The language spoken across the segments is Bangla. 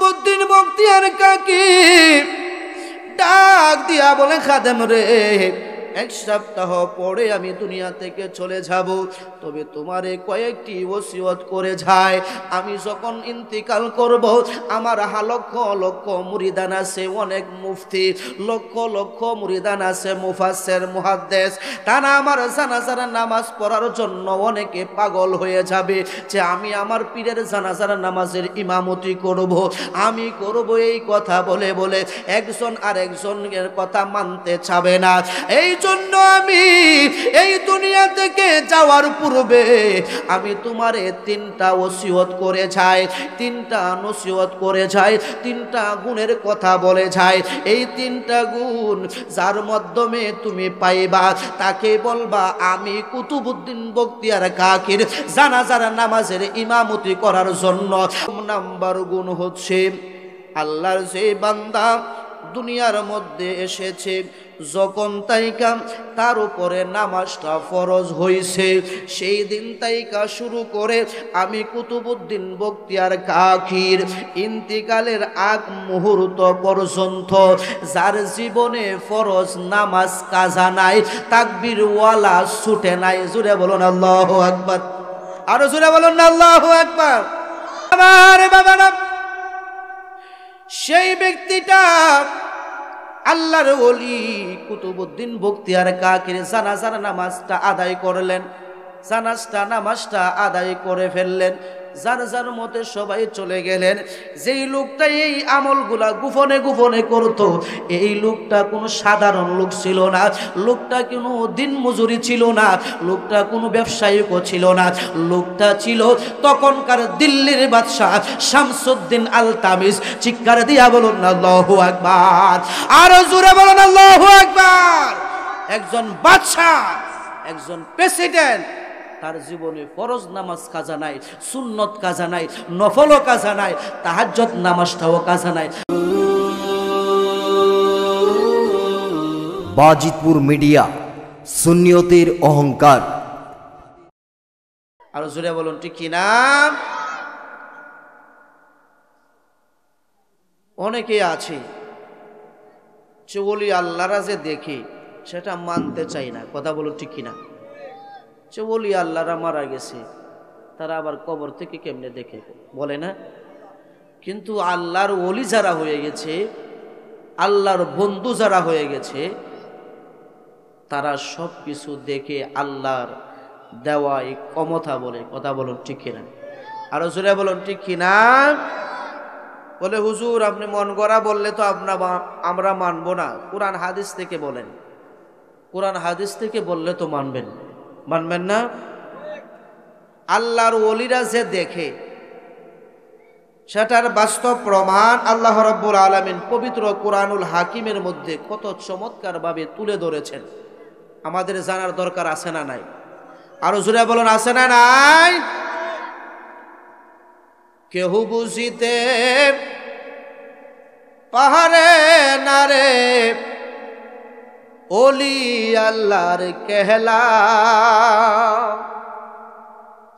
কুতুবউদ্দিন বখতিয়ার কাকি ডাক দিয়া বলে, খাদেম রে, এক সপ্তাহ পরে আমি দুনিয়া থেকে চলে যাব, তবে তোমারে কয়েকটি ওসিয়ত করে যায়। আমি যখন ইন্তিকাল করব, আমার লক্ষ লক্ষ মুরিদান আছে, অনেক মুফতি, লক্ষ লক্ষ মুরিদান আছে, মুফাসসির, মুহাদ্দিস, তারা আমার জানাজার নামাজ পড়ার জন্য অনেকে পাগল হয়ে যাবে যে আমি আমার পীরের জানাজার নামাজের ইমামতি করব, আমি করব। এই কথা বলে বলে একজন আরেকজনের কথা মানতে চাবে না। এই জন্য আমি এই দুনিয়া থেকে যাওয়ার পূর্বে আমি তোমারে তিনটা ওসিয়ত করে যাই, তিনটা নসিহত করে যাই, তিনটা গুণের কথা বলে যাই। এই তিনটা গুণ যার মাধ্যমে তুমি পাইবা, তাকে বলবা আমি কুতুবউদ্দিন বখতিয়ার কাকির জানাজার নামাজের ইমামতি করার জন্য। নাম্বার গুণ হচ্ছে, আল্লাহর যে বান্দা দুনিয়ার মধ্যে এসেছে, যখন তাইকা তার উপরে নামাজটা ফরজ হয়েছে, সেই দিন তাইকা শুরু করে আমি কুতুবউদ্দিন বখতিয়ার কাকির ইন্তিকালের আগ মুহূর্ত পর্যন্ত যার জীবনে ফরজ নামাজ কাজা নাই, তাকবীর ওয়ালা ছুটে নাই, জোরে বলুন আল্লাহু আকবার, আরো জোরে বলুন না আল্লাহু আকবার। আমার বাবারা, সেই ব্যক্তিটা আল্লাহর ওলি কুতুবউদ্দিন বখতিয়ার কাকির জানাজার নামাজটা আদায় করলেন, জানাজা নামাজটা আদায় করে ফেললেন, যার যার মতে সবাই চলে গেলেন। যেই লোকটা এই আমলগুলা গোপনে গোপনে করত, এই লোকটা কোনো সাধারণ লোক ছিল না, লোকটা কোনো দিন মজুরি ছিল না, লোকটা কোনো ব্যবসায়িকও ছিল না, লোকটা ছিল তখনকার দিল্লির বাদশাহ শামসুদ্দিন আলতামিস। চিৎকার দিয়া বলুন আল্লাহু আকবার, আরো জোরে বলুন আল্লাহু আকবার। একজন বাদশাহ, একজন প্রেসিডেন্ট, তার জীবনে ফরজ নামাজ কাজা নাই, সুন্নত কাজা নাই, নফলও কাজা নাই, তাহাজ্জুদ নামাজটাও কাজা নাই। বাজিতপুর মিডিয়া, সুন্নিয়তের অহংকার। আর জোরে বলুন ঠিক কিনা? অনেকে আছে যে ওলি আল্লাহরা যে দেখে সেটা মানতে চাই না, কথা বলুন ঠিক কিনা? যে ওলি আল্লাহরা মারা গেছে, তারা আবার কবর থেকে কেমনে দেখে, বলে না? কিন্তু আল্লাহর ওলি যারা হয়ে গেছে, আল্লাহর বন্ধু যারা হয়ে গেছে, তারা সব কিছু দেখে আল্লাহর দেওয়া এই ক্ষমতা বলে, কথা বলুন ঠিক কিনা? আরো জোরে বলুন ঠিক কিনা? বলে হুজুর আপনি মন গড়া বললে তো আমরা মানবো না, কোরআন হাদিস থেকে বলেন, কোরআন হাদিস থেকে বললে তো মানবেন না। আল্লাহর ওলিরা যে দেখে সেটার বাস্তব প্রমাণ আল্লাহ রাব্বুল আলামিন পবিত্র কোরআনুল হাকিমের মধ্যে কত চমৎকার ভাবে তুলে ধরেছেন। আমাদের জানার দরকার আছে না নাই? আরো জোরে বলুন আছে না নাই? কেহ বুঝিতে পাহাড়ে নারে ওলি আল্লাহর কেহলা,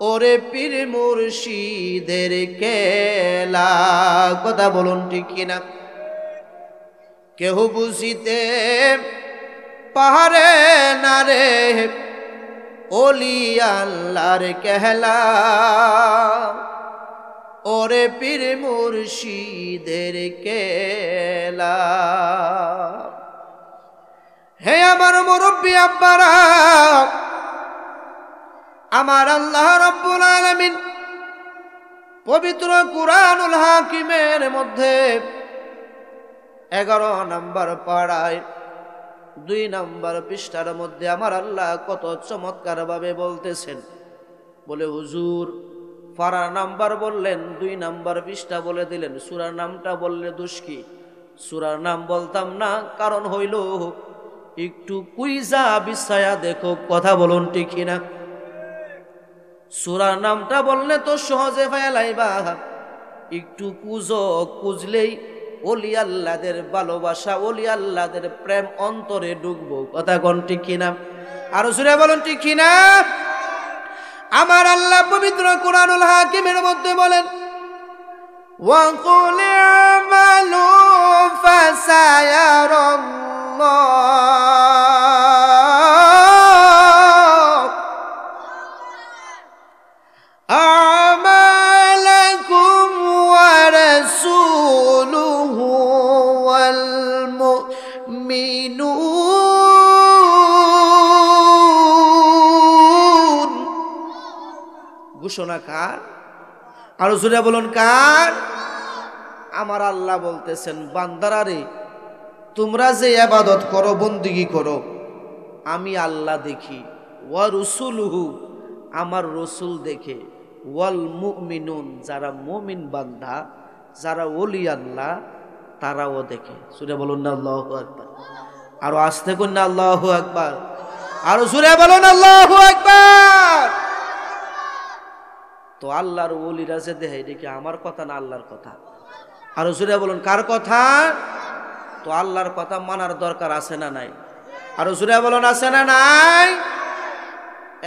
ওরে পীর মুর্শিদের কেলা, কথা বলুন ঠিক কিনা? কেহ বুঝিতে পাহাড়ে নারে ওলি আল্লাহর কেহলা, ওরে পীর মুর্শিদের কেলা। হে আমার মুরব্বী আব্বারা, আমার আল্লাহ রাব্বুল আলামিন পবিত্র কুরআনুল হাকিমের মধ্যে 11 নম্বর পাড়ায় 2 নম্বর পৃষ্ঠার মধ্যে আমার আল্লাহ কত চমৎকার ভাবে বলতেছেন। বলে হুজুর পাড়া নাম্বার বললেন, 2 নম্বর পৃষ্ঠা বলে দিলেন, সূরার নামটা বললে দোষ কি? সূরার নাম বলতাম না, কারণ হইল একটু কুইজা বিছায়া দেখো, কথা বলুন ঠিক কিনা? সূরার নামটা বললে তো সহজে ফায়ালাইবা, একটু কুজলেই ওলি আল্লাহদের ভালোবাসা, ওলি আল্লাহদের প্রেম অন্তরে ঢুকবো, কথা কোন ঠিক কিনা? আরো জোরে বলুন ঠিক কিনা? আমার আল্লাহ পবিত্র কুরআনুল হাকিমের মধ্যে বলেন, وقل اعملوا فسيرى الله أعمالكم ورسوله والمؤمنون ঘোষণা কার? আরো জোরে বলুন কার? আমার আল্লাহ বলতেছেন, বান্দারা রে, তোমরা যে ইবাদত করো, বন্দেগী করো, আমি আল্লাহ দেখি, ওয়া রসুলুহু, আমার রসুল দেখে, ওয়াল মুমিনুন, যারা মুমিন বান্দা, যারা ওলি আল্লাহ, তারাও দেখে। জোরে বলুন না আল্লাহু আকবার। আরো আস্তে করুন না আল্লাহু আকবার। আরো জোরে বলুন আল্লাহু আকবার। তো আল্লাহর ওলিরা যে দেহে, এটা কি আমার কথা না আল্লাহর কথা? আরো জোরে বলুন কার কথা? তো আল্লাহর কথা মানার দরকার আছে না নাই? আরো জোরে বলুন আছে না নাই?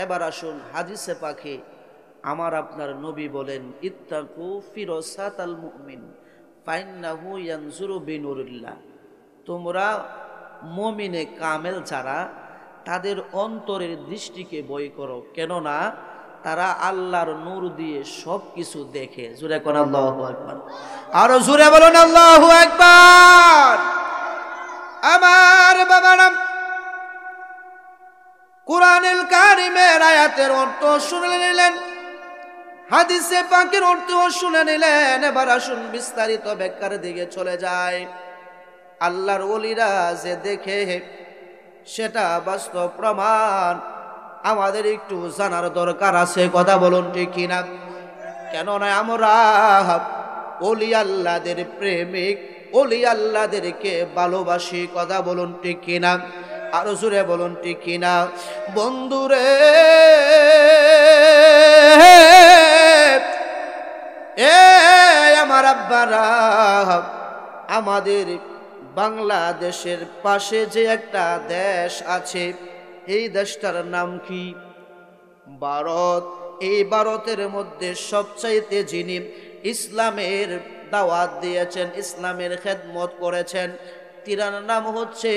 এবার আসুন হাদিসে পাকে আমার আপনার নবী বলেন, ইত্তাকু ফিরসাতাল মুমিন ফাইন্নাহু ইয়ানজুরু বিনুরিল্লাহ, তোমরা মুমিনে কামেল যারা, তাদের অন্তরের দৃষ্টিকে বই করো, কেননা তারা আল্লাহর নূর দিয়ে সব কিছু দেখে। জোরে কোন আল্লাহু আকবার। আরো জোরে বলুন আল্লাহু আকবার। আমার বাবারা, কুরআনুল কারীমের আয়াতের অর্থ শুনে নিলেন, হাদিসে পাকের অর্থ শুনে নিলেন। এবার আসুন বিস্তারিত ব্যাখ্যার দিকে চলে যায়। আল্লাহর ওলিরা যে দেখে, সেটা বাস্তব প্রমাণ আমাদের একটু জানার দরকার আছে। কথা বলুন ঠিক কিনা? কেননা আমরা ওলি আল্লাহদের প্রেমিক, ওলি আল্লাহদেরকে ভালোবাসি। কথা বলুন ঠিক কিনা? আরো জোরে বলুন ঠিক কিনা? বন্ধুরে, এ আমার আব্বারা, আমাদের বাংলাদেশের পাশে যে একটা দেশ আছে, এই দেশটার নাম কি? ভারত। এই ভারতের মধ্যে সবচাইতে যিনি ইসলামের দাওয়াত দিয়েছেন, ইসলামের খেদমত করেছেন, তিনার নাম হচ্ছে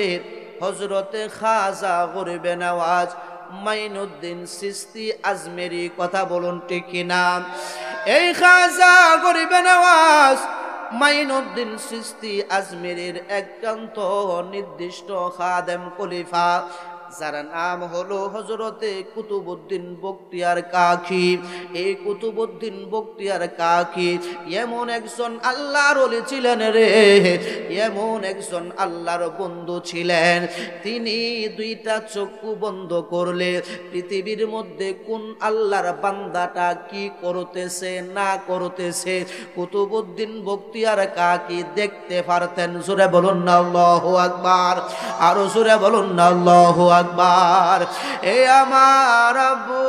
হযরতে খাজা গরিবে নওয়াজ মাইনুদ্দিন চিশতি আজমেরি। কথা বলুন ঠিক কিনা? এই খাজা গরিবে নওয়াজ মাইনুদ্দিন চিশতি আজমেরির একান্ত নির্দিষ্ট খাদেম খলিফা, যার নাম হলো হযরতে কুতুবউদ্দিন বখতিয়ার কাকি। এই কুতুবউদ্দিন বখতিয়ার কাকি এমন একজন আল্লাহর ওলি ছিলেন রে, এমন একজন আল্লাহর বন্ধু ছিলেন। তিনি দুইটা চক্ষু বন্ধ করলে পৃথিবীর মধ্যে কোন আল্লাহর বান্দাটা কি করতেছে না করতেছে, কুতুবউদ্দিন বখতিয়ার কাকি দেখতে পারতেন। জোরে বলুন না আল্লাহু আকবার। আরো জোরে বলুন না আল্লাহু আকবার। এ আমার আব্বু,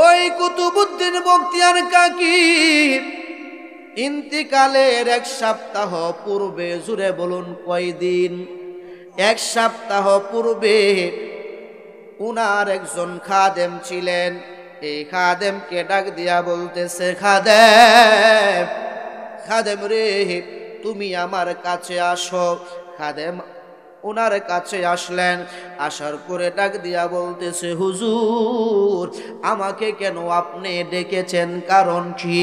ওই কুতুবউদ্দিন বখতিয়ার কাকি ইন্তিকালের 1 সপ্তাহ পূর্বে, জুড়ে বলুন কয়দিন? 1 সপ্তাহ পূর্বে উনার একজন খাদেম ছিলেন। এই খাদেমকে ডাক দিয়া বলতেছে, খাদেম, খাদেম রে, তুমি আমার কাছে আসো। খাদেম ওনার কাছে আসলেন। আসার পরে ডাক দিয়া বলতেছে, হুজুর, আমাকে কেন আপনি ডেকেছেন, কারণ কি?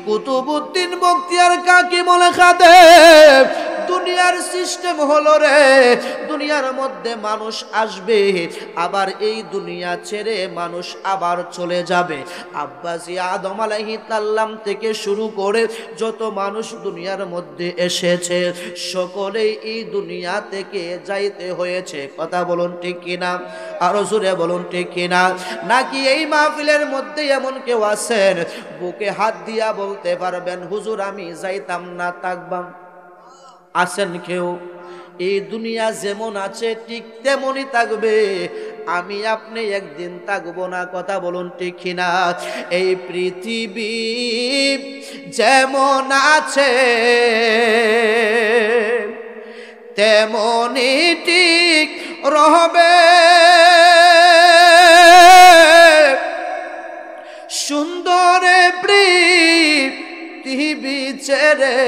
কুতুবউদ্দিন বখতিয়ার কাকি বলে, খাদেম, দুনিয়ার সিস্টেম হলো রে, দুনিয়ার মধ্যে মানুষ আসবে, আবার এই দুনিয়া ছেড়ে মানুষ আবার চলে যাবে। আব্বাজি আদম আলাইহিস সালাম থেকে শুরু করে যত মানুষ দুনিয়ার মধ্যে এসেছে, সকলেই এই দুনিয়া থেকে যাইতে হয়েছে। কথা বলুন ঠিক কিনা? আরো জোরে বলুন ঠিক কিনা? নাকি এই মাহফিলের মধ্যে এমন কেউ আছেন বুকে হাত দিয়া বলতে পারবেন, হুজুর আমি যাইতাম না, থাকবাম? আছেন কেউ? এই দুনিয়া যেমন আছে ঠিক তেমনই থাকবে, আমি আপনি একদিন থাকবো না। কথা বলুন ঠিক কিনা? এই পৃথিবী যেমন আছে তেমনই ঠিক রহবে, সুন্দরে পৃথিবী ছেড়ে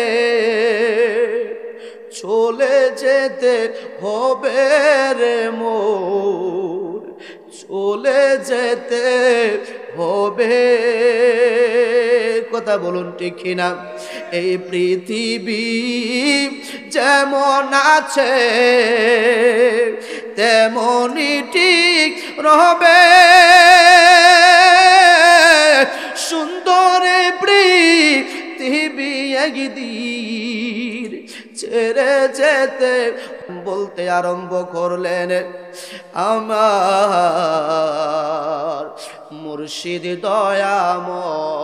চলে যেতে হবে রে মোর, চলে যেতে হবে। কথা বলুন ঠিক কিনা? এই পৃথিবী যেমন আছে তেমনই ঠিক রবে, সুন্দরে পৃথিবী একদিন ছেড়ে যেতে। বলতে আরম্ভ করলেন, আমার মুর্শিদ দয়াময়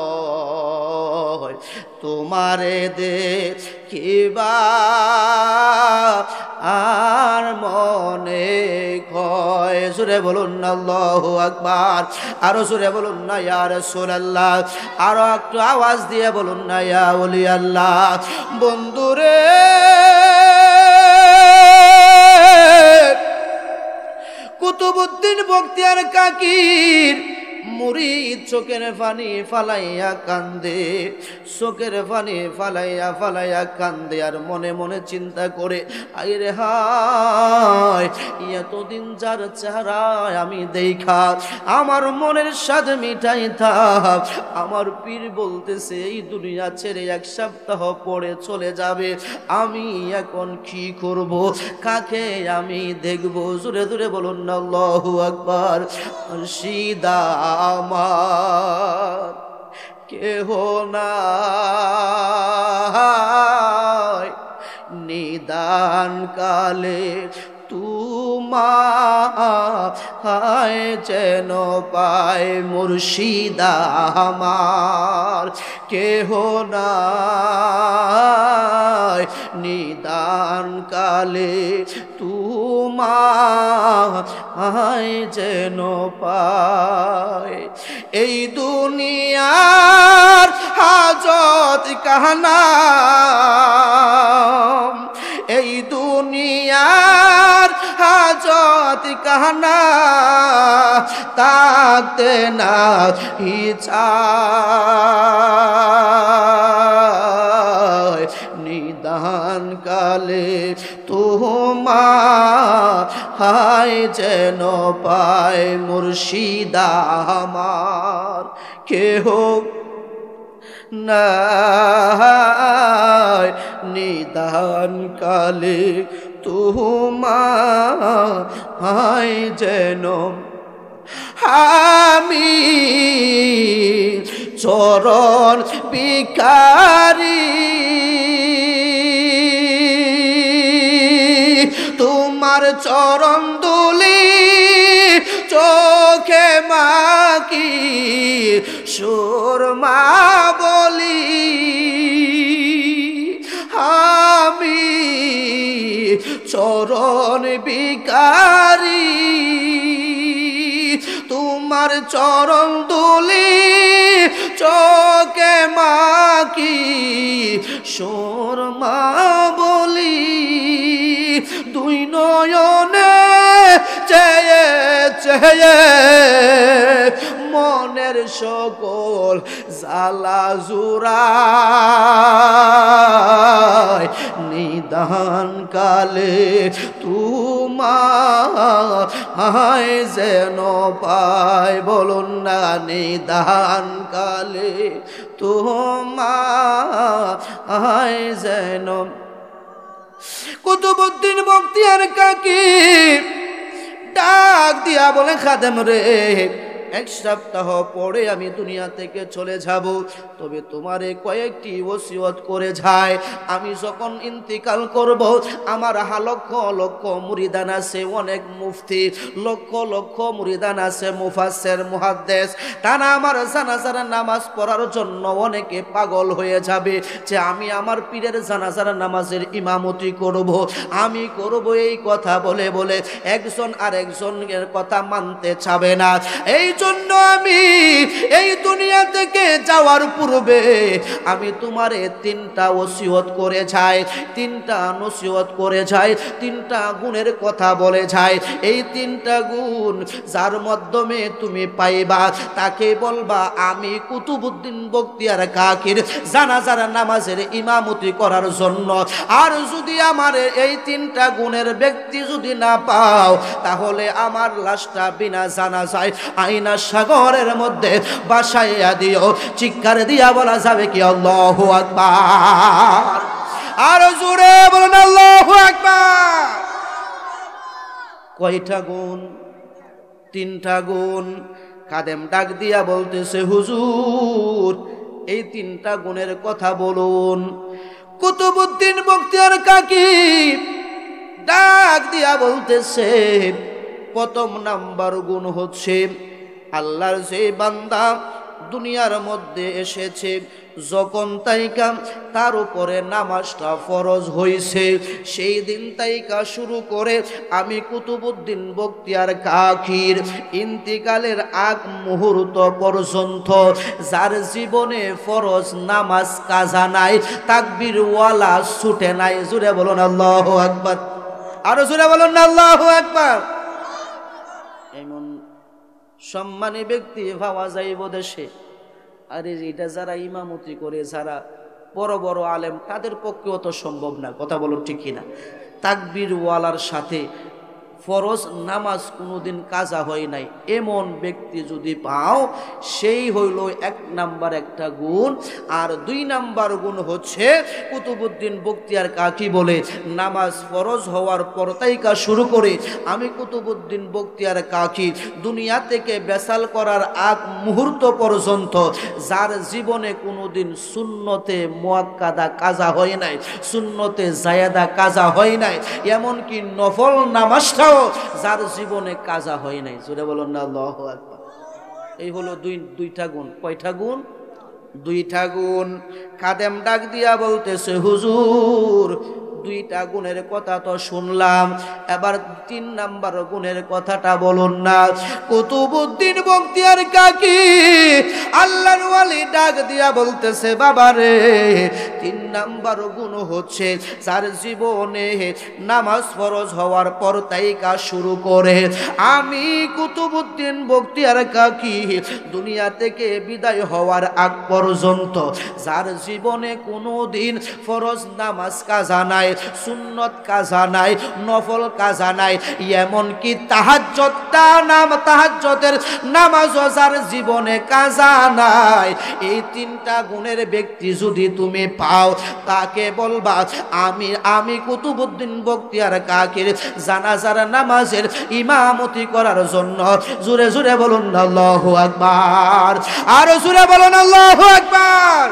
তোমারে দেখিবা আর মনে কয়। জোরে বলুন না আল্লাহু আকবার, আরো জোরে বলুন না ইয়া রাসূলুল্লাহ, আরো একটু আওয়াজ দিয়ে বলুন না ইয়া ওলি আল্লাহ। বন্ধুরে কুতুবউদ্দিন বখতিয়ার কাকির মুরিদ চোখের পানি ফালাইয়া কান্দে, চোখের পানি ফালাইয়া ফালাইয়া কান্দে আর মনে মনে চিন্তা করে, আইরে হায় এতদিন যার চেহারা আমি দেখা আমার মনের স্বাদ মিটাইতাম, আমার পীর বলতেছে এই দুনিয়া ছেড়ে এক সপ্তাহ পরে চলে যাবে, আমি এখন কি করব, কাকে আমি দেখব? জোরে জোরে বলুন না আল্লাহু আকবার। মুর্শিদা আমার কেহ নাই, নিদান কালে তোমায় যেন পায়। মুর্শিদা আমার কেহ নাই, নিদান কালে তোমায় যেন পায়। এই দুনিয়ার হাজত কাহানা, এই দুনিয়ার হাজত কাহানা তাতে না হিচায়, নিদান কালে তোমায় যেন পায়। মুর্শিদা আমার কেহ নাই, নিদান কালে তোমায় যেন। আমি চরণ ভিখারি তোমার চরণ দুলি চোখে মাকি সুরমা বলি, আমি চরণ ভিখারি তোমার চরণ দুলি চোখে মাকি সুরমা বলি, দুই নয়নে চেয়ে চেয়ে মনের সকল জ্বালা জুড়ায়, নিদান কালে তোমায় যেন পায়। বলুন না, নিদান কালে তোমায় যেন। কুতুবউদ্দিন বখতিয়ার কাকি ডাক দিয়া বলে, খাদেম রে এক সপ্তাহ পরে আমি দুনিয়া থেকে চলে যাব, তবে তোমারে কয়েকটি ওসিয়ত করে যায়। আমি যখন ইন্তিকাল করব আমার লক্ষ লক্ষ মুরিদান আছে, অনেক মুফতি, লক্ষ লক্ষ মুরিদান আছে, মুফাসসির মুহাদ্দিস, তারা আমার জানাজার নামাজ পড়ার জন্য অনেকে পাগল হয়ে যাবে যে আমি আমার পীরের জানাজার নামাজের ইমামতি করব, আমি করব। এই কথা বলে বলে একজন আরেকজনের কথা মানতে চাবে না। এই জন্য আমি এই দুনিয়া থেকে যাওয়ার পূর্বে আমি তোমারে তিনটা ওসিয়ত করে যাই, তিনটা নসিহত করে যাই, তিনটা গুণের কথা বলে যায়। এই তিনটা গুণ যার মাধ্যমে তুমি পাইবা তাকে বলবা আমি কুতুবউদ্দিন বখতিয়ার কাকির জানাজার নামাজের ইমামতি করার জন্য। আর যদি আমার এই তিনটা গুণের ব্যক্তি যদি না পাও তাহলে আমার লাশটা বিনা জানাজায় আইনা সাগরের মধ্যে বাসাইয়া দিও। চিৎকার দিয়া বলা যাবে কি আল্লাহু আকবার? আর জোরে বলুন আল্লাহু আকবার। কয়টা গুণ? তিনটা গুণ। খাদেম ডাক দিয়া বলতেছে হুজুর এই তিনটা গুণের কথা বলুন। কুতুবউদ্দিন বখতিয়ার কাকি ডাক দিয়া বলতেছে প্রথম নাম্বার গুণ হচ্ছে আল্লাহর যে বান্দা দুনিয়ার মধ্যে এসেছে যখন তাইকা তার উপরে নামাজটা ফরজ হয়েছে সেই দিন তাইকা শুরু করে আমি কুতুবউদ্দিন বখতিয়ার কাকির ইন্তিকালের আগ মুহূর্ত পর্যন্ত যার জীবনে ফরজ নামাজ কাজা নাই, তাকবীর ওয়ালা ছুটে নাই, জোরে বলুন আল্লাহু আকবার। আরো জোরে বলুন না আল্লাহু আকবার। এমন সম্মানী ব্যক্তি পাওয়া যাইব দেশে। আরে এটা যারা ইমামতি করে, যারা বড় বড় আলেম, তাদের পক্ষে অত সম্ভব না, কথা বলুন ঠিক কিনা? তাকবীর ওয়ালার সাথে ফরজ নামাজ কোনোদিন কাজা হয় নাই এমন ব্যক্তি যদি পাও সেই হইল এক নাম্বার একটা গুণ। আর দুই নাম্বার গুণ হচ্ছে কুতুবউদ্দিন বখতিয়ার কাকি বলে নামাজ ফরজ হওয়ার পর তাইকা শুরু করে আমি কুতুবউদ্দিন বখতিয়ার কাকি দুনিয়া থেকে বেসাল করার আগ মুহূর্ত পর্যন্ত যার জীবনে কোনোদিন সুন্নতে মুআক্কাদা কাজা হয় নাই, সুন্নতে জায়েদা কাজা হয় নাই, এমনকি নফল নামাজটাও যার জীবনে কাজা হয় নাই, জোরে বলুন না আল্লাহু আকবার। এই হলো দুইটা গুণ। কয়টা গুণ? দুইটা গুণ। খাদেম ডাক দিয়া বলতেছে হুজুর দুইটা গুণের কথা তো শুনলাম, এবার তিন নাম্বার গুণের কথাটা বলুন না। কুতুবউদ্দিন বখতিয়ার কাকি আল্লাহর ওয়ালি ডাক দিয়া বলতেছে বাবা রে তিন নাম্বার গুণ হচ্ছে যার জীবনে নামাজ ফরজ হওয়ার পর তাইকা শুরু করে আমি কুতুবউদ্দিন বখতিয়ার কাকি দুনিয়া থেকে বিদায় হওয়ার আগ পর্যন্ত যার জীবনে কোনো দিন ফরজ নামাজ কাজা নাই, সুন্নত কাজা নাই, নফল কাজা নাই, এমনকি তাহাজ্জুদের নামাজও যার জীবনে কাজা নাই, এই তিনটা গুণের ব্যক্তি যদি তুমি পাও তাকে বলবা আমি কুতুবউদ্দিন বখতিয়ার কাকির জানাজার নামাজের ইমামতি করার জন্য। জোরে জোরে বলুন আল্লাহু আকবার। আর জোরে বলুন আল্লাহু আকবার।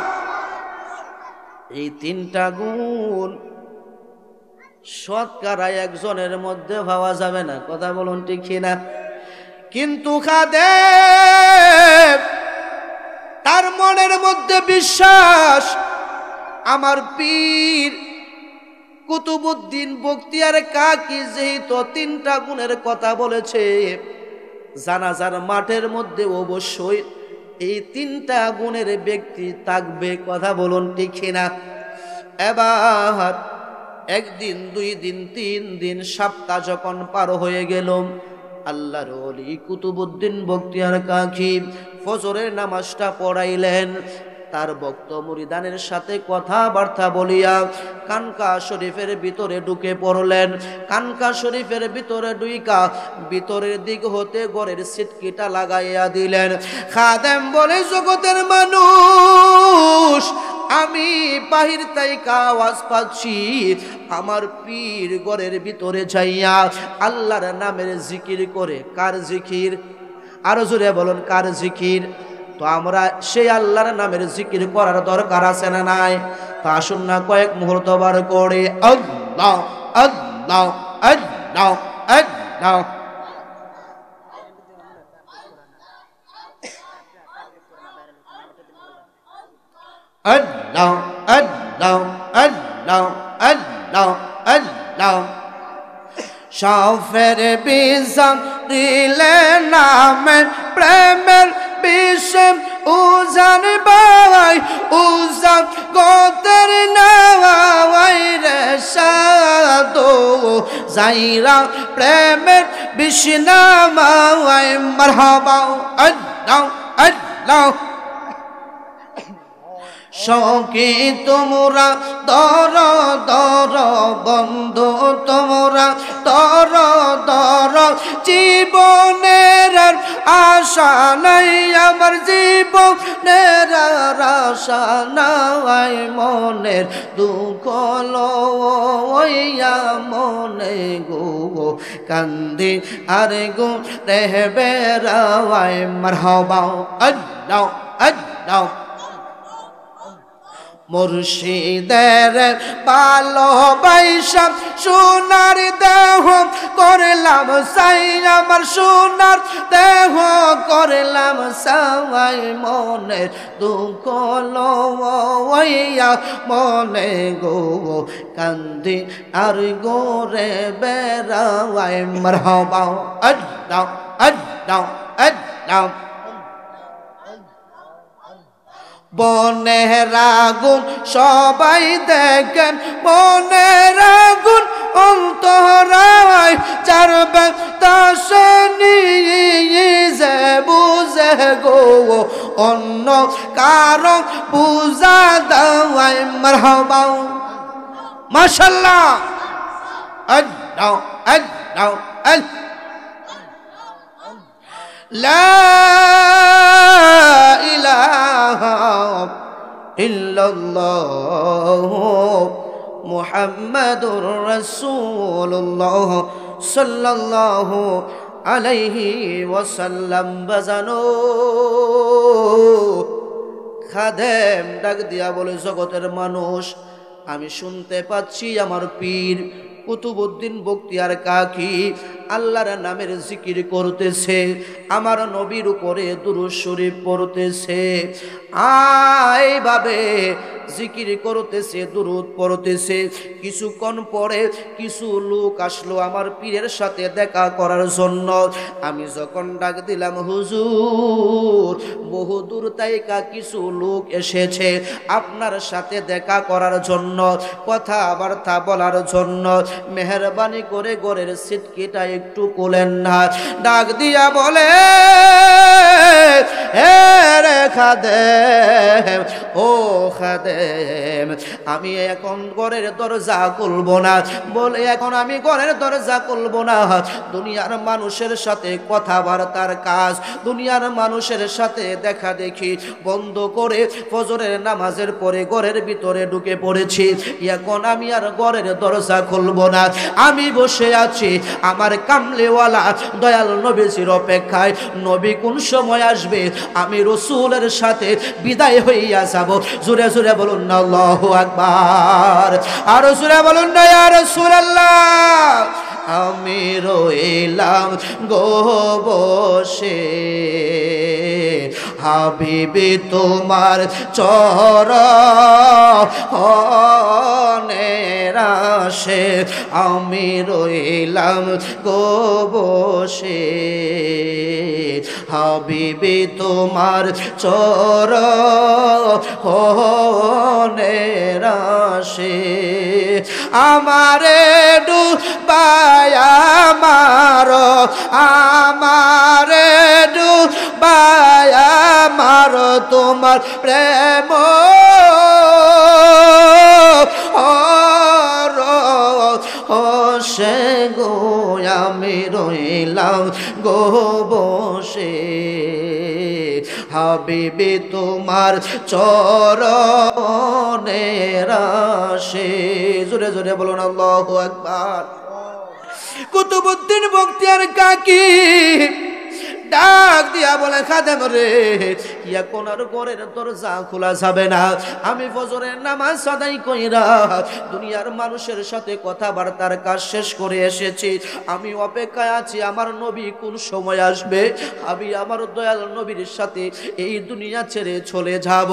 এই তিনটা গুণ শতকরা একজনের মধ্যে পাওয়া যাবে না, কথা বলুন ঠিক কিনা? কিন্তু খাদেম তার মনের মধ্যে বিশ্বাস আমার পীর কুতুবউদ্দিন বখতিয়ার কাকি যেহেতু তিনটা গুণের কথা বলেছে জানাজার মাঠের মধ্যে অবশ্যই এই তিনটা গুণের ব্যক্তি থাকবে, কথা বলুন ঠিক কিনা? এবার একদিন, দুই দিন, তিন দিন, সপ্তাহ যখন পার হয়ে গেল আল্লাহর ওলি কুতুবউদ্দিন বখতিয়ার কাকি ফজরের নামাজটা পড়াইলেন। তার ভক্ত মুরিদানের সাথে কথাবার্তা বলিয়া কানকা শরীফের ভিতরে ঢুকে পড়লেন। কানকা শরীফের ভিতরে ঢুইকা ভিতরের দিক হতে ঘরের সিটকিটা লাগাইয়া দিলেন। খাদেম বলে জগতের মানুষ আমি বাহির তাইকা আওয়াজ পাচ্ছি আমার পীর ঘরের ভিতরে যাইয়া আল্লাহর নামের জিকির করে। কার জিকির? আরো জোরে বলুন কার জিকির? তো আমরা সেই আল্লাহর নামের জিকির করার দরকার আছে না নাই? তা আসুন না কয়েক মুহূর্ত বার করে আল্লাহ আল্লাহ আল্লাহ আল্লাহ আল্লাহ আল্লাহ আল্লাহ আল্লাহ আল্লাহ শফের বিজান দিলে নামে প্রেমে উজা গোতের নাওয়াই রে সাদো যাইরা প্রেমের বিষ্ণামাওয়াই মারহাবা আল্লাহ আল্লাহ শোকে তোমরা দর দর বন্ধু তোমরা দর দর জীবনের আশা নাই আমার জীবনের আশা নাই মনের দুঃখ লইয়া মনে গো কান্দি আর গো রেহবে রাওয়াই মারহাবা আল্লাহ আল্লাহ মুর্শিদের ভালোবাসা সোনার দেহ করলাম সাই আমার সোনার দেহ করলাম সাই মনের দুঃখ লইয়া মনে গো কান্দি আর গোরে বেড়াওয়াই মারহাবা আল্লাহ আল্লাহ আল্লাহ বনের আগুন সবাই দেখেন বনের আগুন অন্তরায় চারবে তাসে নিজে বুঝে গো অন্য কারণ বুঝা দাওয়াই মারহাবা মাশাআল্লাহ আল্লাহ আল্লাহ আল্লাহ লা ইলাহা ইল্লাল্লাহ মুহাম্মাদুর রাসূলুল্লাহ সাল্লাল্লাহু আলাইহি ওয়াসাল্লাম বাজানো খাদেম ডাক দিয়া বলে জগতের মানুষ আমি শুনতে পাচ্ছি আমার পীর কুতুবউদ্দিন বখতিয়ার কাকি আল্লাহর নামের জিকির করতেছে আমার নবীর উপরে দুরূদ শরীফ পড়তেছে এইভাবে জিকির করতেছে দুরূদ পড়তেছে কিছুক্ষণ পরে কিছু লোক আসলো আমার পীরের সাথে দেখা করার জন্য আমি যখন ডাক দিলাম হুজুর বহু দূর থেকে কিছু লোক এসেছে আপনার সাথে দেখা করার জন্য কথাবার্তা বলার জন্য মেহেরবানি করে ঘরের সিটকিটা একটু কোলেন না ডাক দিয়া বলে হে রে খাদেম ও খাদেম আমি এখন ঘরের দরজা খুলবো না বলে এখন আমি ঘরের দরজা খুলবো না দুনিয়ার মানুষের সাথে কথাবার্তার কাজ দুনিয়ার মানুষের সাথে দেখা দেখি বন্ধ করে ফজরের নামাজের পরে ঘরের ভিতরে ঢুকে পড়েছি এখন আমি আর ঘরের দরজা খুলবো না আমি বসে আছি আমার কামলেওয়ালা দয়াল নবীজির অপেক্ষায় নবী কোন সময় আসবে আমি রাসূলের সাথে বিদায় হইয়া যাব জোরে জোরে বলুন না আল্লাহু আকবার আর জোরে বলুন না ইয়া রাসূলুল্লাহ আমি রইলাম গো বসে হাবিবি তোমার চরণের আশে আমি রইলাম গো বসে হাবিবি তোমার চরণের আশে আমারে ডুবায় আমারে ডুবায় আমার তোমার প্রেম সে গো আমি রইলাম গো বসে হাবিবি তোমার চরণের আশে জোরে জোরে বলুন আল্লাহু আকবার কুতুবউদ্দিন বখতিয়ার কাকি ডাক দিয়া বলে খাদেম রে এখন আর ঘরের দরজা খোলা যাবে না আমি ফজরের নামাজ আদায় কইরা দুনিয়ার মানুষের সাথে কথাবার্তার কাজ শেষ করে এসেছি আমি অপেক্ষায় আছি আমার নবী কোন সময় আসবে আমি আমার দয়াল নবীর সাথে এই দুনিয়া ছেড়ে চলে যাব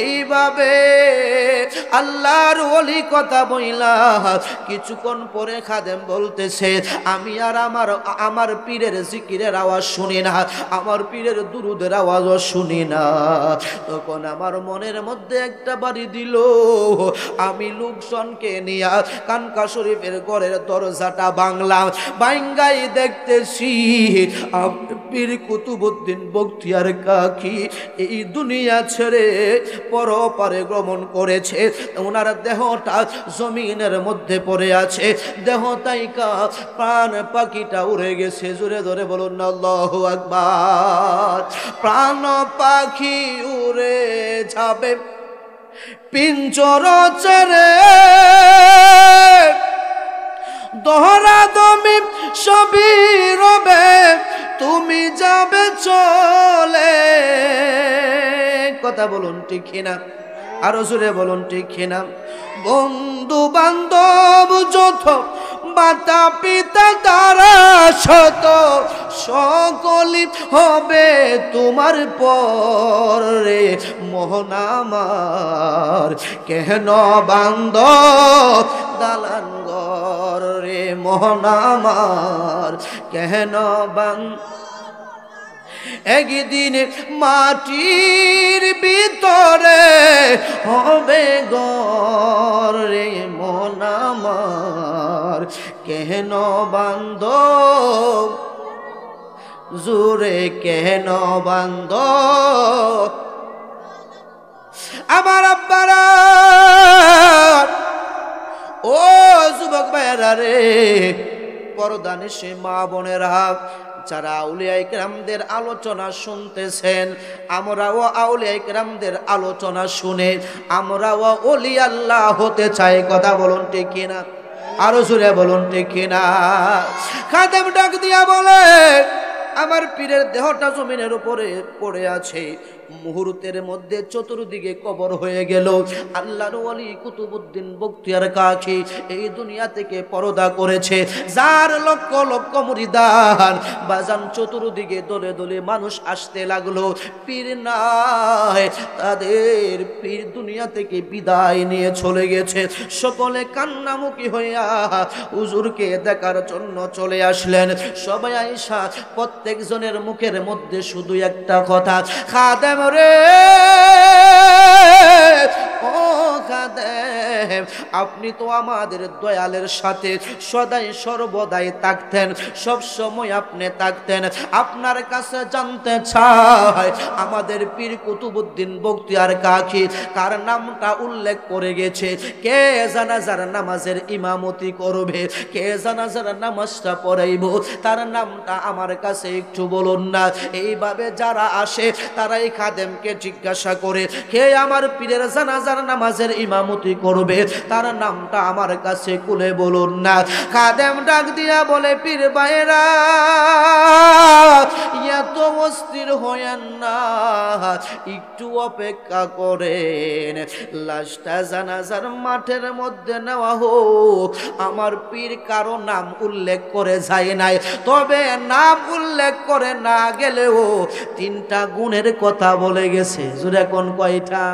এইভাবে আল্লাহর ওলি কথা বইলা কিছুক্ষণ পরে খাদেম বলতেছে আমি আর আমার পীরের জিকিরের আওয়াজ শুনি না আমার পীরের দুরুদের আওয়াজও শুনি না। তখন আমার মনের মধ্যে একটা বাড়ি দিল। আমি লোকজনকে নিয়ে কানকা শরীফের ঘরের দরজাটা বাংলাম, বাঙ্গাই দেখতেছি পীর কুতুবউদ্দিন বখতিয়ার কাকি এই দুনিয়া ছেড়ে পরপারে গমন করেছে। ওনার দেহটা জমিনের মধ্যে পড়ে আছে, দেহ তাইকা প্রাণ পাখিটা উড়ে গেছে। জোরে ধরে বলুন না আল্লাহু আকবার। প্রাণ পাখি উড়ে যাবে পিঞ্জর ছেড়ে, দহরা দমি সবই রবে, তুমি যাবে চলে। কথা বলুন ঠিক কিনা? আরো জোরে বলুন ঠিক কিনা? বন্ধু বান্ধব যত, মাতা পিতা তারা শত, সকলই হবে তোমার পরে। মোহন আমার কেন বান্দ দালান ঘর রে, মোহন আমার কেন বান্দ। একদিন মাটির ভিতরে হবে ঘর রে, মন আমার কেন বান্দ জোরে, কেন বান্দ আমার আব্বারা। ও যুবক ভাইরা রে, পর্দানে সে মা বোনেরা, যারা আউলিয়া ইকরামদের আলোচনা শুনতেছেন, আমরাও আউলিয়া ইকরামদের আলোচনা শুনে আমরাও ওলি আল্লাহ হতে চাই। কথা বলুন ঠিক কিনা? আরো জোরে বলুন ঠিক কিনা? খাদেম ডাক দিয়া বলে, আমার পীরের দেহটা জমিনের উপরে পড়ে আছে, মুহূর্তের মধ্যে চতুর্দিকে কবর হয়ে গেল। আল্লাহর ওলি কুতুবউদ্দিন বখতিয়ার কাকি এই দুনিয়া থেকে পরদা করেছে, যার লক্ষ লক্ষ মুরিদান বাজান চতুর্দিকে দলে দলে মানুষ আসতে লাগলো। পীর নাই, তাদের পীর দুনিয়া থেকে বিদায় নিয়ে চলে গেছে। সকলে কান্নামুখী হইয়া হুজুরকে দেখার জন্য চলে আসলেন। সবাই আয়েশা প্রত্যেক জনের মুখের মধ্যে শুধু একটা কথা, খাদেম রে ও খাদেম, আপনি তো আমাদের দয়ালের সাথে সদাই সর্বদাই থাকতেন, সব সময় আপনি থাকতেন। আপনার কাছে জানতে চাই, আমাদের পীর কুতুবউদ্দিন বখতিয়ার কাকি কার নামটা উল্লেখ করে গেছে, কে জানাজার নামাজের ইমামতি করবে, কে জানাজার নামাজটা পড়াইব, তার নামটা আমার কাছে একটু বলুন না। এইভাবে যারা আসে তারাই খাদেমকে জিজ্ঞাসা করে, কে আমার পীরের জানাজার নামাজের ইমামতি করবে, তার নামটা আমার কাছে খুলে বলুন না। খাদেম ডাক দিয়া বলে, পীর ভাইরা এত অস্থির হয়েন না, একটু অপেক্ষা করেন, লাশটা জানাজার মাঠের মধ্যে নেওয়া হোক। আমার পীর কারো নাম উল্লেখ করে যায় নাই, তবে নাম উল্লেখ করে না গেলেও তিনটা গুণের কথা বলে গেছে। জোরে কোন কয়টা?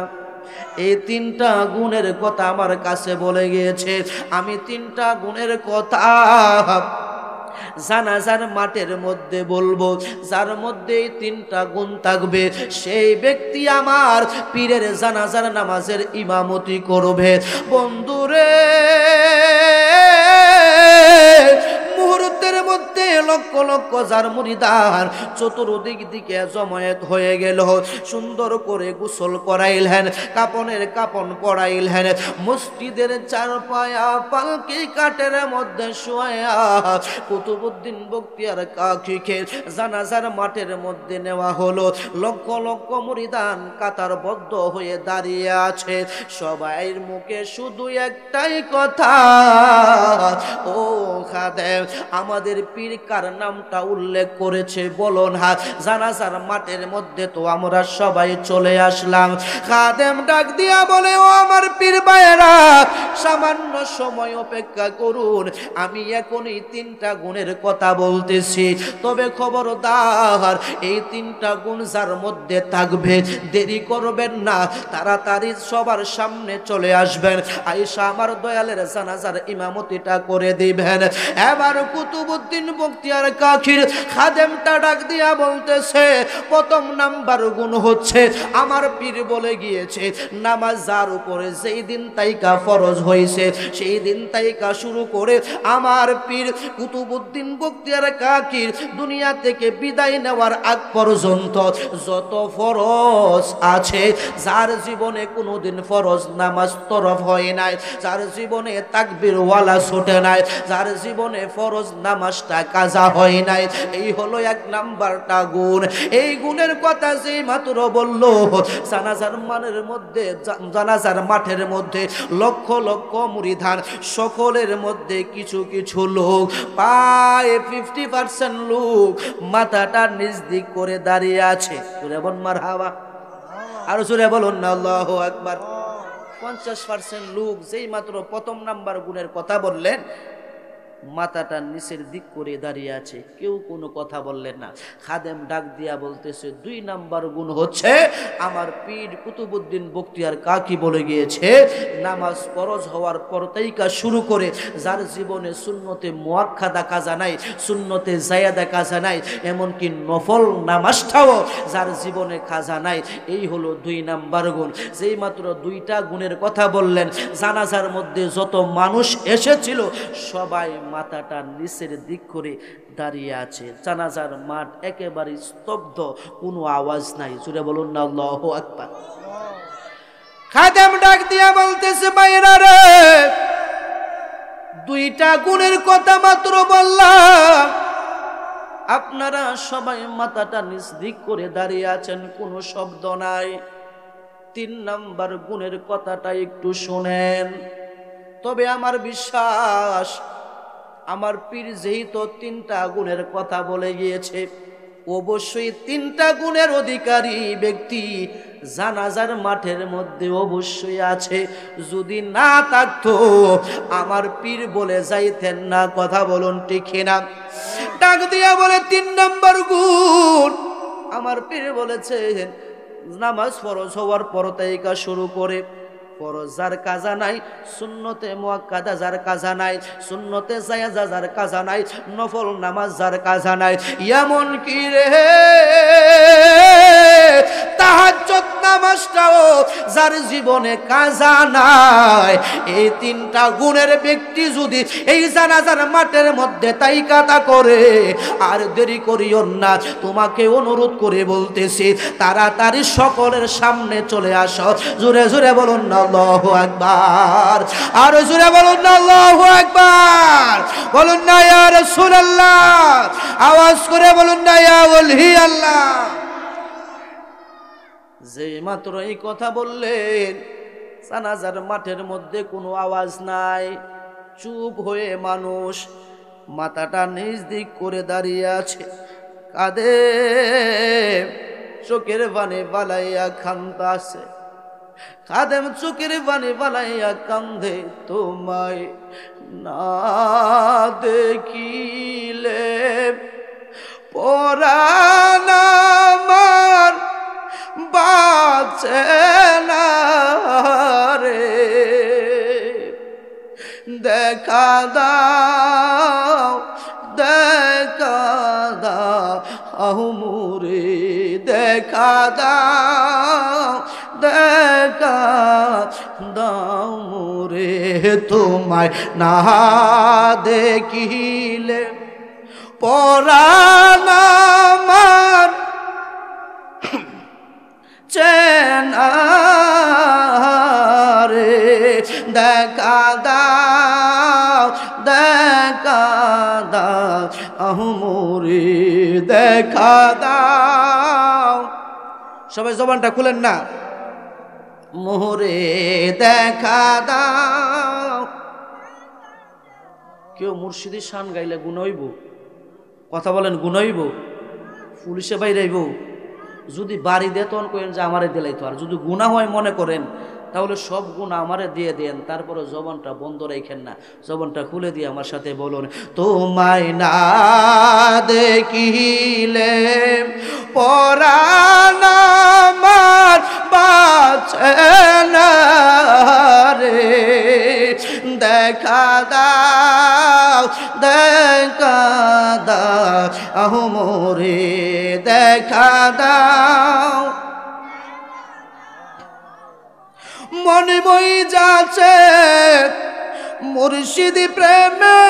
এই তিনটা গুণের কথা আমার কাছে বলে গিয়েছে। আমি তিনটা গুণের কথা জানাজার মাঠের মধ্যে বলবো, যার মধ্যে এই তিনটা গুণ থাকবে সেই ব্যক্তি আমার পীরের জানাজার নামাজের ইমামতি করবে। বন্ধুরে, মুহূর্তের মধ্যে লক্ষ লক্ষ যার মুরিদান চতুর্দিক দিকে জমায়েত হয়ে গেল। সুন্দর করে গোসল করাইলেন, কাপনের কাপন পরাইলেন, মসজিদের চারপায়া পালকি কাঠের মধ্যে শোয়া কুতুবউদ্দিন বখতিয়ার কাকিকে জানাজার মাঠের মধ্যে নেওয়া হলো। লক্ষ লক্ষ মুরিদান কাতারবদ্ধ হয়ে দাঁড়িয়ে আছে, সবাইয়ের মুখে শুধু একটাই কথা, ও খাদেম আমাদের পীর কার নামটা উল্লেখ করেছে বলো না। জানাজার মাঠের মধ্যে তো আমরা সবাই চলে আসলাম। খাদেম ডাক দিয়া বলে, ও আমার পীর ভাইয়েরা, সামান্য সময় অপেক্ষা করুন, আমি এখন এই তিনটা গুণের কথা বলতেছি, তবে খবরদার এই তিনটা গুণ যার মধ্যে থাকবে দেরি করবেন না, তাড়াতাড়ি সবার সামনে চলে আসবেন, আয়েশা আমার দয়ালের জানাজার ইমামতিটা করে দিবেন। এবার কুতুব কুতুবউদ্দিন বখতিয়ার কাকির খাদেমটা ডাক দিয়া বলতেছে, প্রথম নাম্বার গুণ হচ্ছে আমার পীর বলে গিয়েছে নামাজ যার উপরে যেই দিন তাইকা ফরজ হয়েছে সেই দিন তাইকা শুরু করে আমার পীর কুতুবউদ্দিন বখতিয়ার কাকির দুনিয়া থেকে বিদায় নেওয়ার আগ পর্যন্ত যত ফরজ আছে, যার জীবনে কোনোদিন ফরজ নামাজ তরফ হয় নাই, যার জীবনে তাকবীর ওয়ালা ছোটে নাই, যার জীবনে ফরজ নামাজটা কাজা হয় নাই, এই হলো এক নাম্বারটা গুণ। এই গুণের কথা যেই মাত্র বলল, জানাজার মাঠের মধ্যে লক্ষ লক্ষ মুরিদান, সকলের মধ্যে কিছু কিছু লোক, প্রায় 50% লোক মাথাটা নিচ দিক করে দাঁড়িয়ে আছে। জোরে বল মারহাবা, আর জোরে বলুন না আল্লাহু আকবার। 50% লোক যেই মাত্র প্রথম নাম্বার গুণের কথা বললেন, মাথাটা নিচের দিক করে দাঁড়িয়ে আছে, কেউ কোনো কথা বললেন না। খাদেম ডাক দিয়া বলতেছে, 2 নাম্বার গুণ হচ্ছে আমার পীর কুতুবউদ্দিন বখতিয়ার কাকি বলে গিয়েছে নামাজ ফরজ হওয়ার পর থেকে শুরু করে যার জীবনে সুন্নতে মুআক্কাদা কাজা নাই, সুন্নতে জায়াদা কাজা নাই, এমনকি নফল নামাজটাও যার জীবনে কাজা নাই, এই হলো 2 নাম্বার গুণ। যেই মাত্র 2টা গুণের কথা বললেন, জানাজার মধ্যে যত মানুষ এসেছিল সবাই মাথাটা নিচের দিক করে দাঁড়িয়ে আছে। জানাজার মাঠ একেবারে স্তব্ধ, কোনো আওয়াজ নাই। জোরে বলুন না আল্লাহু আকবার। খাদেম ডাক দিয়া বলতেছে, বাইরা রে, 2টা গুণের কথা মাত্র বললাম, আপনারা সবাই মাথাটা নিচ দিক করে দাঁড়িয়ে আছেন, কোনো শব্দ নাই। 3 নাম্বার গুণের কথাটা একটু শুনেন। তবে আমার বিশ্বাস, আমার পীর যেহেতু 3টা গুণের কথা বলে গিয়েছে, অবশ্যই 3টা গুণের অধিকারী ব্যক্তি জানাজার মাঠের মধ্যে অবশ্যই আছে। যদি না থাকতো আমার পীর বলে যাইতেন না। কথা বলুন ঠিক না? ডাক দিয়া বলে 3 নাম্বার গুণ আমার পীর বলেছেন নামাজ ফরজ হওয়ার পর থেকে শুরু করে ফরজ যার কাজা নাই, সুন্নতে মুআক্কাদা যার কাজা নাই, সুন্নতে জায়েজা যার কাজা নাই, নফল নামাজ যার কাজা নাই, এমন কি রে তাহাজ্জুদ নামাজটাও যার জীবনে কাজা নাই, এই 3টা গুণের ব্যক্তি যদি এই জানাজার মাঠের মধ্যে তাইকাতা করে, আর দেরি করিও না, তোমাকে অনুরোধ করে বলতেছি তাড়াতাড়ি সকলের সামনে চলে আসো। জোরে জোরে বলুন না আল্লাহু আকবার, আর জোরে বলুন না আল্লাহু আকবার, বলুন না ইয়া রাসূলুল্লাহ, আওয়াজ করে বলুন না ইয়া ওলি আল্লাহ। যে মাত্র এই কথা বললেন, জানাজার মাঠের মধ্যে কোনো আওয়াজ নাই, চুপ হয়ে মানুষ মাথাটা নিচ দিক করে দাঁড়িয়ে আছে, কাঁদে, চোখের পানি বালাইয়া কান্দাছে। খাদেম চোখের পানি বালাইয়া কান্দে, তোমায় না দেখিলে পরাণ আমার বাঁচে না রে, দেখা দাও দেখা দাও মুরে, দেখা দাও দেখা দাও মুরে, তোমায় না দেখিলে পরাণ আমার চেনা রে, দেখা দাও দেখা দাও মুরে, দেখা দাও। সবাই জবানটা খুলেন না, মোহরে দেখা দাও। কেউ মুর্শিদি শান গাইলে গুনাইব, কথা বলেন গুনাইব, পুলিশে বাইরাইব। যদি বাড়ি দেয় তখন করেন যে আমারে দিলাই তো, আর যদি গুনাহ হয় মনে করেন তাহলে সব গুণ আমারে দিয়ে দেন, তারপরে জবানটা বন্ধ রাখেন না, জবানটা খুলে দিয়ে আমার সাথে বলুন, তোমায় না দেখিলে পরাণ আমার বাঁচে না রে, দেখা দাও দেখা দাও মোরে দেখা দাও মনে বই যাচ্ছে মুর্শিদ প্রেমে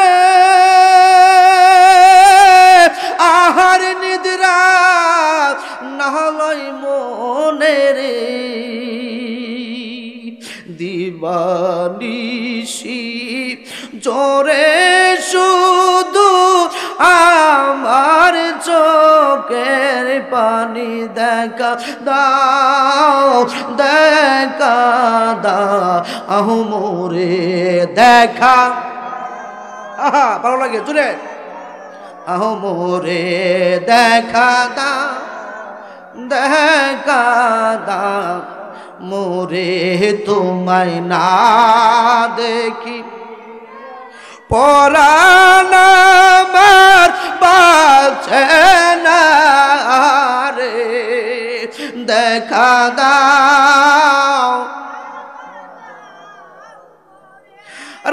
আহার নিদ্রা নাহলই মনে রে দিবানিশি জোরে শুধু আমার চোখের পানি দেখা দাও দেখা দাও মোরে দেখা আহা ভালো লাগে জুড়ে আহ মোরে দেখা দাও দেখা দাও মোরে তোমায় না দেখি পরাণ আমার বাঁচে না রে দেখা দাও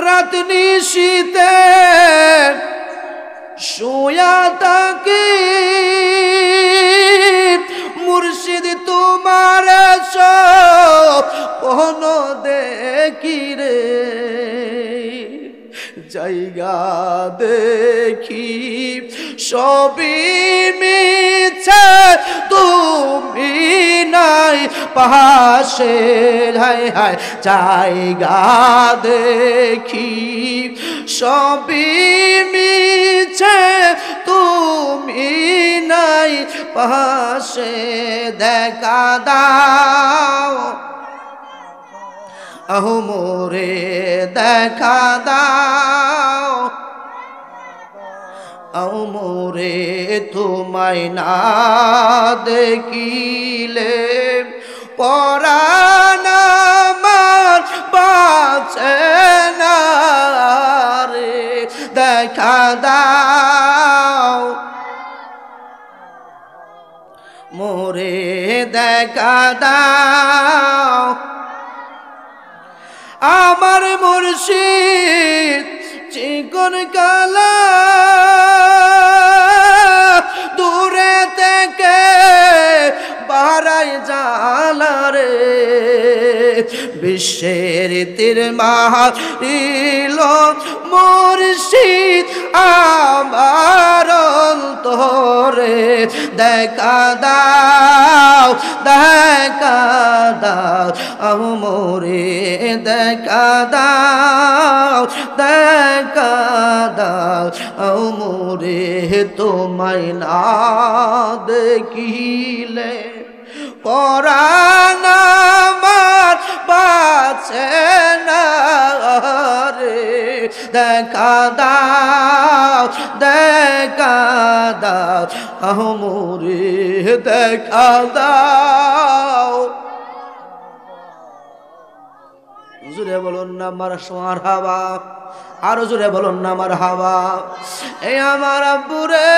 রাত নিশীতে শুয়া থাকি মুর্শিদ তোমার কোন দেখি রে জায়গা দেখি সবই মিছে তুমি নাই পাশে হায় হায় জায়গা দেখি সবই মিছে তুমি নাই পাশে দেখা দাও আহ মোরে দেখা দাও আহ মোরে তোমায় না দেখিলে পরাণ আমার বাঁচে না রে দেখা দাও মোরে দেখা দাও আমার মুর্শিদ চিকন কালা দূরে থেকে বাড়াই জালা রে বিশ্বের তীর মারিল মুর্শিদ আমার অন্তরে দেখা দাও দেখা দাও মোরে দেখা দাও দেখা দাও মোরে তোমায় না দেখিলে পরাণ আমার বাঁচে না রে দেখা দাও দেখা দাও মোরে দেখা দাও জোরে বলুন না মারহাবা আরো জোরে বলুন না মারহাবা এই আমার আব্বুরে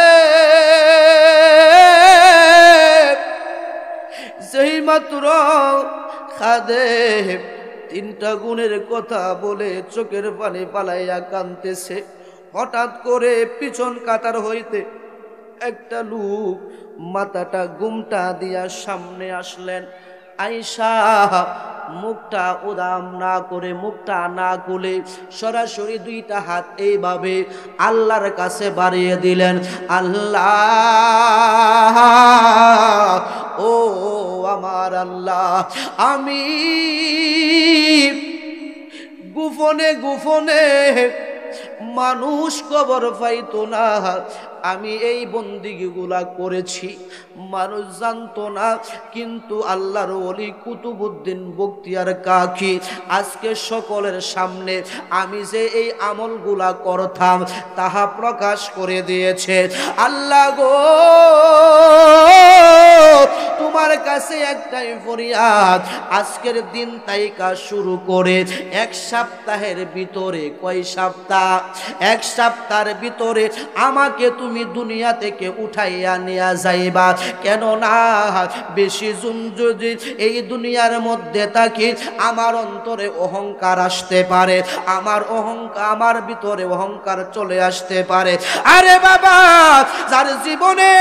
যেই মাত্র খাদেম তিনটা গুণের কথা বলে চোখের পানি পালাইয়া কাঁদতেছে হঠাৎ করে পিছন কাতার হইতে একটা লোক মাথাটা গুমটা দিয়া সামনে আসলেন আয়েশা মুখটা উদাম না করে মুখটা না খুলে সরাসরি দুইটা হাত এইভাবে আল্লাহর কাছে বাড়িয়ে দিলেন আল্লাহ ও আমার আল্লাহ আমি গোপনে গোপনে মানুষ খবর পাইতো না আমি এই বন্দিগিগুলা করেছি মানুষ জানতো না কিন্তু আল্লাহর ওলি কুতুবউদ্দিন বখতিয়ার কাকি আজকে সকলের সামনে আমি যে এই আমলগুলা করতাম তাহা প্রকাশ করে দিয়েছে আল্লাহ গো তোমার কাছে একটাই ফরিয়াদ, আজকের দিন তাইকা শুরু করে 1 সপ্তাহের ভিতরে, কয় সপ্তাহ? 1 সপ্তাহের ভিতরে আমাকে তুমি দুনিয়া থেকে উঠাইয়া নিয়ে যাইবা। কেন না বেশি জন যদি এই দুনিয়ার মধ্যে থাকি আমার অন্তরে অহংকার আসতে পারে, আমার ভিতরে অহংকার চলে আসতে পারে। আরে বাবা, যার জীবনে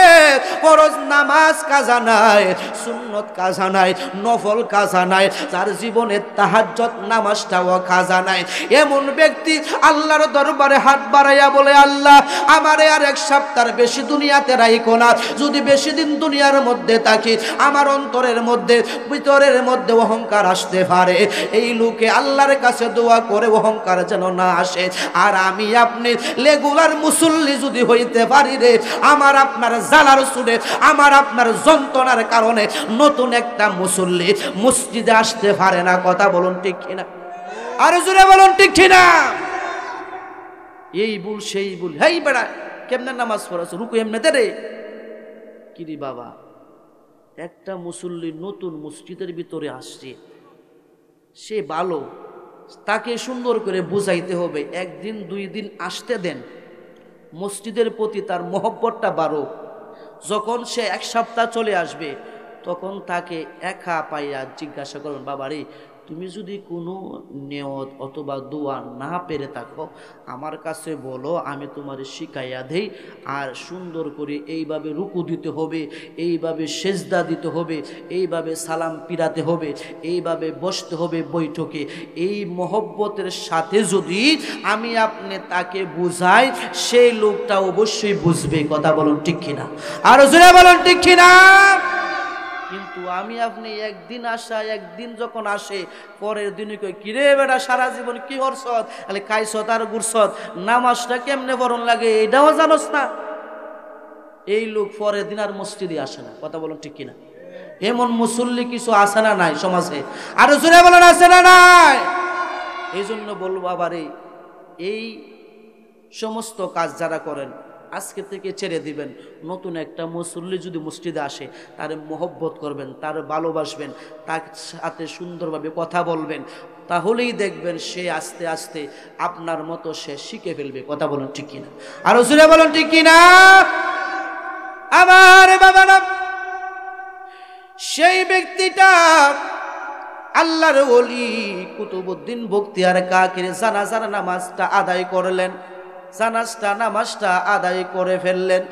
ফরজ নামাজ কাজা নাই, সুন্নত কাজা নাই, নফল কাজা নাই, যার জীবনে তাহাজ্জুদ নামাজটাও কাজা নাই, এমন ব্যক্তি আল্লাহর দরবারে হাত বাড়াইয়া বলে, আল্লাহ আমারে আর 1 সপ্তাহ বেশি দুনিয়াতে রাখো না। যদি বেশি দিন দুনিয়ার মধ্যে থাকি আমার অন্তরের মধ্যে ভিতরের মধ্যে অহংকার আসতে পারে। এই লোকে আল্লাহর কাছে দোয়া করে অহংকার যেন না আসে। আর আমি আপনি রেগুলার মুসল্লি যদি হইতে পারি রে, আমার আপনার জ্বালার সুরে, আমার আপনার যন্ত্রণার কারণে নতুন একটা মুসল্লি মসজিদে আসতে পারে না। কথা বলুন ঠিক কিনা? আর জোরে বলুন ঠিক কিনা? এই ভুল সেই ভুল, হেই বেড়া কেমনে নামাজ পড়াছ, রুকু এমনে দে রে। কিরি বাবা, একটা মুসল্লি নতুন মসজিদের ভিতরে আসছে, সে ভালো, তাকে সুন্দর করে বুঝাইতে হবে। 1 দিন 2 দিন আসতে দেন, মসজিদের প্রতি তার মহব্বতটা বাড়ো। যখন সে 1 সপ্তাহ চলে আসবে তখন তাকে একা পাইয়া জিজ্ঞাসা করবেন, বাবা রে তুমি যদি কোনো নিয়ত অথবা দোয়া না পেরে থাকো আমার কাছে বলো, আমি তোমার শিখাইয়া দেই। আর সুন্দর করে এইভাবে রুকু দিতে হবে, এইভাবে সেজদা দিতে হবে, এইভাবে সালাম পিরাতে হবে, এইভাবে বসতে হবে বৈঠকে। এই মহব্বতের সাথে যদি আমি আপনি তাকে বুঝাই, সেই লোকটা অবশ্যই বুঝবে। কথা বলুন ঠিক কিনা? আর জোরে বলুন ঠিক কিনা? কিন্তু আমি আপনি একদিন আসা, একদিন যখন আসে পরের দিনই কই, কিরে বেটা সারা জীবন কি করছ, তাহলে খাইছত আর গুড়ছত, নামাজটা কেমনে পড়ন লাগে এটাও জানোস না। এই লোক পরের দিন আর মসজিদে আসে না। কথা বলুন ঠিক কিনা? এমন মুসল্লি কিছু আসে না নাই সমাজে? আর জোরে বলেন আসে না নাই? এই জন্য বলবো আবারে, এই সমস্ত কাজ যারা করেন আজকে থেকে ছেড়ে দিবেন। নতুন একটা মুসল্লি যদি মসজিদে আসে তার মহব্বত করবেন, তার ভালোবাসবেন, তার সাথে সুন্দরভাবে কথা বলবেন, তাহলেই দেখবেন সে আস্তে আস্তে আপনার মতো সে শিখে ফেলবে। কথা বলুন ঠিক কিনা? আর জোরে বলুন ঠিক কিনা? আমার বাবারা, সেই ব্যক্তিটা আল্লাহর ওলি কুতুবউদ্দিন বখতিয়ার কাকির জানাজার নামাজটা আদায় করলেন, জানাজা নামাজটা আদায় করে ফেললেন,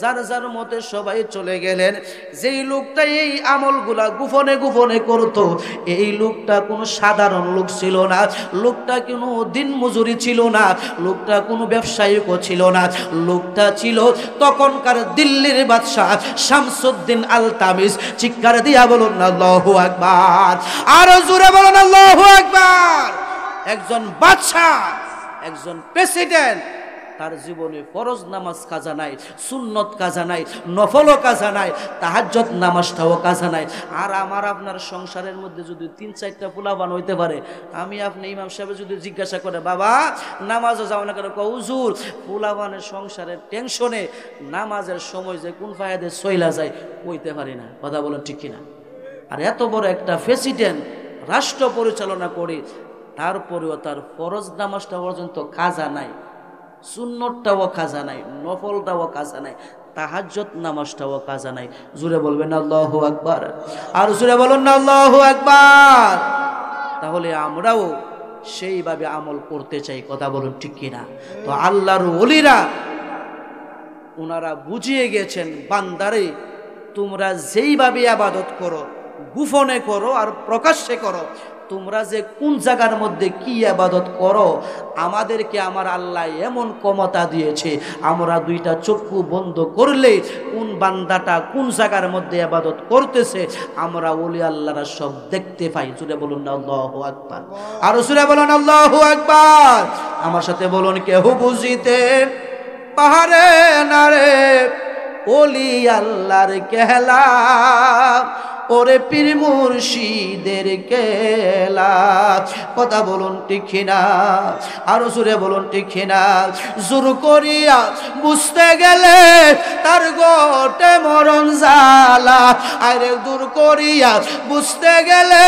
যার যার মতে সবাই চলে গেলেন। যেই লোকটা এই আমলগুলা গোপনে গোপনে করতো, এই লোকটা কোনো সাধারণ লোক ছিল না, লোকটা কোনো দিন মজুরি ছিল না, লোকটা কোনো ব্যবসায়িকও ছিল না, লোকটা ছিল তখনকার দিল্লির বাদশাহ শামসুদ্দিন আলতামিস। চিৎকার দিয়া বলুন আল্লাহু আকবার, আর জোরে বলুন আল্লাহু আকবার। একজন বাদশাহ, একজন প্রেসিডেন্ট, তার জীবনে ফরজ নামাজ কাজা নাই, সুন্নত কাজা নাই, নফলও কাজা নাই, তাহাজ্জুদ নামাজটাও কাজা নাই। আর আমার আপনার সংসারের মধ্যে যদি 3-4টা পোলাপান হইতে পারে, আমি আপনি ইমাম সাহেব যদি জিজ্ঞাসা করে, বাবা নামাজও যাও না কেন, হুজুর পোলাপানের সংসারের টেনশনে নামাজের সময় যে কোন ফায়দে সইলা যায় কইতে পারি না। কথা বলেন ঠিক কিনা? আর এত বড় একটা প্রেসিডেন্ট রাষ্ট্র পরিচালনা করে, তারপরেও তার ফরজ নামাজটা পর্যন্ত কাজা নাই, সুন্নতটাও কাজা নাই, নফলটাও কাজা নাই, তাহাজ্জুদ নামাজটাও কাজা নাই। জোরে বলবেন আল্লাহু আকবার, আর জোরে বলুন না আল্লাহু আকবার। তাহলে আমরাও সেইভাবে আমল করতে চাই। কথা বলুন ঠিক কিনা? তো আল্লাহর ওলিরা ওনারা বুঝিয়ে গেছেন, বান্দারে তোমরা যেইভাবে ইবাদত করো, গোপনে করো আর প্রকাশ্যে করো, তোমরা যে কোন জায়গার মধ্যে কি ইবাদত করো, আমাদেরকে আমার আল্লাহ এমন ক্ষমতা দিয়েছে, আমরা 2টা চক্ষু বন্ধ করলে কোন বান্দাটা কোন জায়গার মধ্যে ইবাদত করতেছে আমরা ওলি আল্লাহরা সব দেখতে পাই। জোরে বলুন না আল্লাহু আকবার, আর জোরে বলুন আল্লাহু আকবার। আমার সাথে বলুন, কেহ বুঝিতে পাহাড়ে না রে ওলি আল্লাহর কেলা, ওরে পীর মুর্শিদের কেলা। কথা বলুন ঠিক না? আরো জোরে বলুন ঠিক না? জোর করিয়া বুঝতে গেলে তার গোটে মরণ জ্বালা, আরে দূর করিয়া বুঝতে গেলে